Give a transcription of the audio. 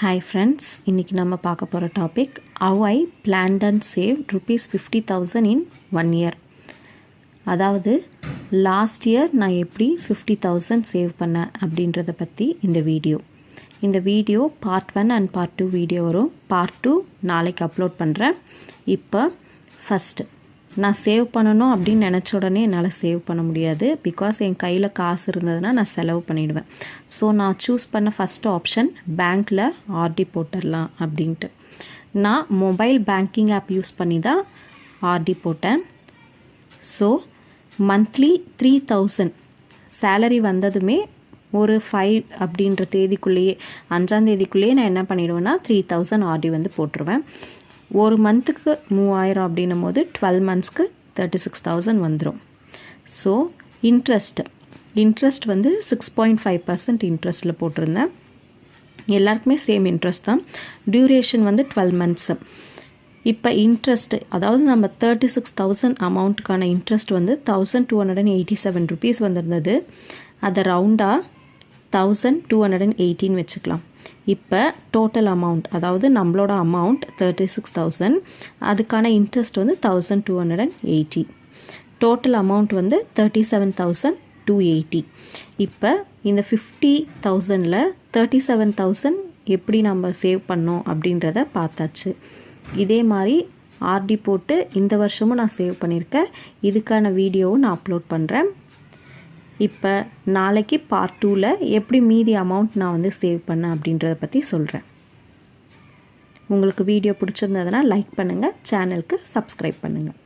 Hi friends, இன்னைக்கு நம்ம பார்க்க போகிற topic how I planned and saved rupees 50,000 in 1 year. அதாவது லாஸ்ட் இயர் நான் எப்படி 50,000 சேவ் பண்ணேன் அப்படின்றத பற்றி இந்த video part 1 and part 2 video வரும். பார்ட் 2 நாளைக்கு அப்லோட் பண்ணுறேன். இப்போ ஃபஸ்ட்டு நான் சேவ் பண்ணணும் அப்படின்னு நினச்ச உடனே என்னால் சேவ் பண்ண முடியாது. பிகாஸ் என் கையில் காசு இருந்ததுன்னா நான் செலவு பண்ணிவிடுவேன். ஸோ நான் சூஸ் பண்ண ஃபஸ்ட்டு ஆப்ஷன் பேங்க்கில் ஆர்டி போட்டுடலாம் அப்படின்ட்டு. நான் மொபைல் பேங்கிங் ஆப் யூஸ் பண்ணி தான் ஆர்டி போட்டேன். ஸோ மந்த்லி 3,000 சேலரி வந்ததுமே ஒரு 5 அப்படின்ற தேதிக்குள்ளேயே 5ஆம் தேதிக்குள்ளேயே நான் என்ன பண்ணிடுவேன்னா 3,000 ஆர்டி வந்து போட்டுருவேன். ஒரு மந்த்துக்கு 3,000 அப்படின்னும் போது 12 மந்த்ஸ்க்கு 36,000 வந்துடும். ஸோ இன்ட்ரெஸ்ட் வந்து 6.5% இன்ட்ரெஸ்ட்டில் போட்டிருந்தேன். எல்லாருக்குமே சேம் இன்ட்ரெஸ்ட் தான். டியூரேஷன் வந்து 12 மந்த்ஸு. இப்போ இன்ட்ரெஸ்ட்டு அதாவது நம்ம 36,000 அமௌண்ட்டுக்கான இன்ட்ரெஸ்ட் வந்து 1,287 ருபீஸ் வந்திருந்தது. அதை ரவுண்டாக 1,218 வச்சுக்கலாம். இப்போ டோட்டல் அமௌண்ட் அதாவது நம்மளோட அமௌண்ட் 36,000, அதுக்கான இன்ட்ரெஸ்ட் வந்து 1,280. டோட்டல் அமௌண்ட் வந்து 37,280. இப்போ இந்த 50,000ல் 37,000 எப்படி நம்ம சேவ் பண்ணோம் அப்படின்றத பார்த்தாச்சு. இதே மாதிரி ஆர்டி போட்டு இந்த வருஷமும் நான் சேவ் பண்ணியிருக்கேன். இதுக்கான வீடியோவும் நான் அப்லோட் பண்ணுறேன். இப்போ நாளைக்கு பார்ட் 2ல் எப்படி மீதி அமௌண்ட் நான் வந்து சேவ் பண்ணேன் அப்படின்றத பற்றி சொல்கிறேன். உங்களுக்கு வீடியோ பிடிச்சிருந்ததுன்னா லைக் பண்ணுங்கள், சேனலுக்கு சப்ஸ்கிரைப் பண்ணுங்கள்.